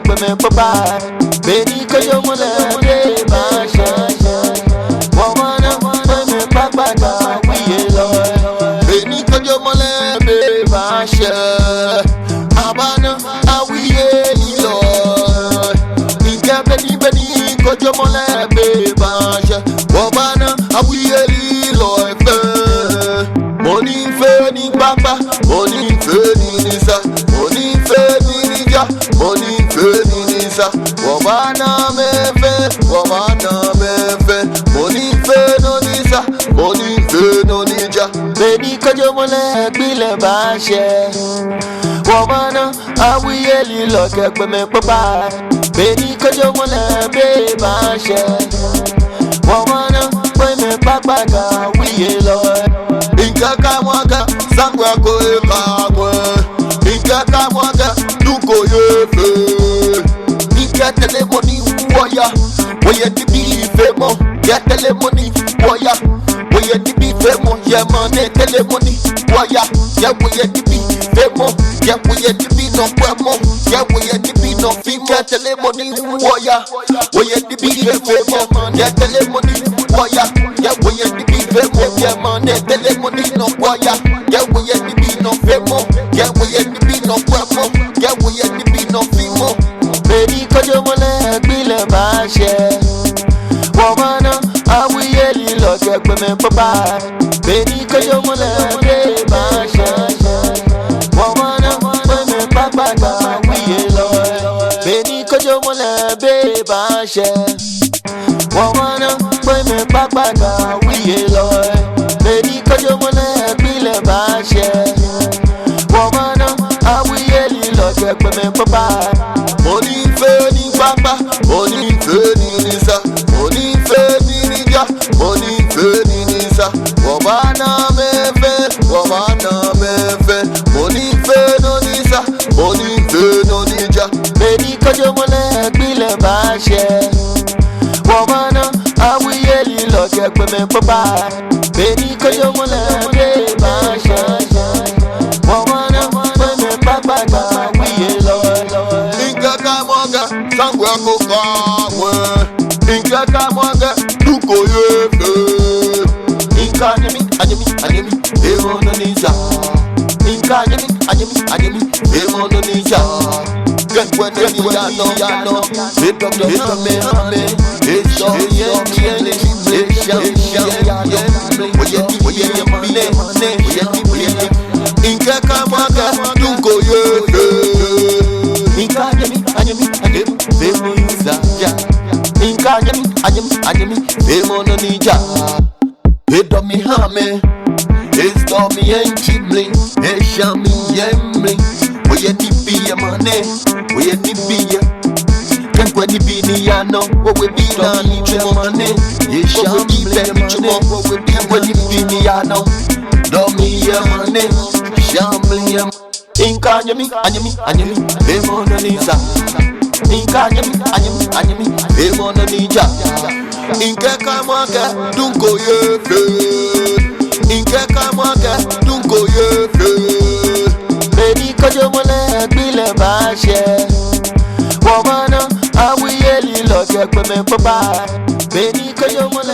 pe me papa. Beni ko yo mo le de ba sha. Wo wana pe me papa ga wiye lo. Beni ko yo mo le de ba sha. Abana awiye lo. Inga beni ko yo mo le de ba sha. Wo wana awiye lo fe. Money fe ni papa, money fe ni nisa, money fe ni nija, money fe ni nisa. Wabana me fe, money fe no nisa, money fe no nija. Beni kajo mole gbile ba she. Wabana awiye li lo ke pe me papa. Beni kajo mole be ba she. Wabana pe me papa ga wiye lo. Inkaka mwaka sangwa ko ekamwe. Inkaka mwaka duko yefe. Inka telemoni woya. Woye dibi femo. Ya telemoni woya. Woye dibi femo. Ya mane telemoni woya. Ya woye dibi femo. Ya woye dibi no kwemo. Ya woye dibi no fimo. Ya telemoni woya. Woye dibi femo. Ya telemoni woya. Ya woye dibi femo. Ya mane telemoni no woya. Ya woye dibi no femo. Ya woye dibi no kwemo. Ya woye dibi no fimo. Beni kojo mole gbile ba she. Womana awiye li lo ke pe me papa. Beni kojo mole de ba she. Womana pe me papa ga wiye lo. Beni kojo mole be ba she. Womana pe me papa ga wiye lo. Beni kojo mole gbile ba she. Womana awiye li lo ke pe me papa. Money fe ni papa, money fe ni nisa, money fe ni nija, money fe ni nisa. Wabana me fe, money fe no nisa, money fe no nija. Beni kojo mole gbile ba she. Wabana awiye li lo ke pe me papa. Beni kojo mole de ba she. Wabana pe me papa ga wiye lo. Sangwa ko kamwe. Inkaka mwanga duko yefe. Inka anyemi, emo no nisa. Inka anyemi, emo no nisa. Get when ya no. Hit up me, it's so yeni, Inkaka mwanga duko yefe. Inka anyemi, femo nzaja. Inka anyemi, femo no nija. Edomi hame, estomi enchibling, eshami yembling. Oye nibi ya mane, oye nibi ya. Kenkwe nibi ni yano, owe bina ni chumane. Eshami bemane, kenkwe nibi ni yano. Domi ya mane, shambling ya. Inka anyemi, femo no nisa. Inka anyemi, femo no nija. Inkeka mwaka dunko yefe. Inkeka mwaka dunko yefe. Beni kojo mole gbile ba she. Womana awiye li lo ke pe me papa. Beni kojo mole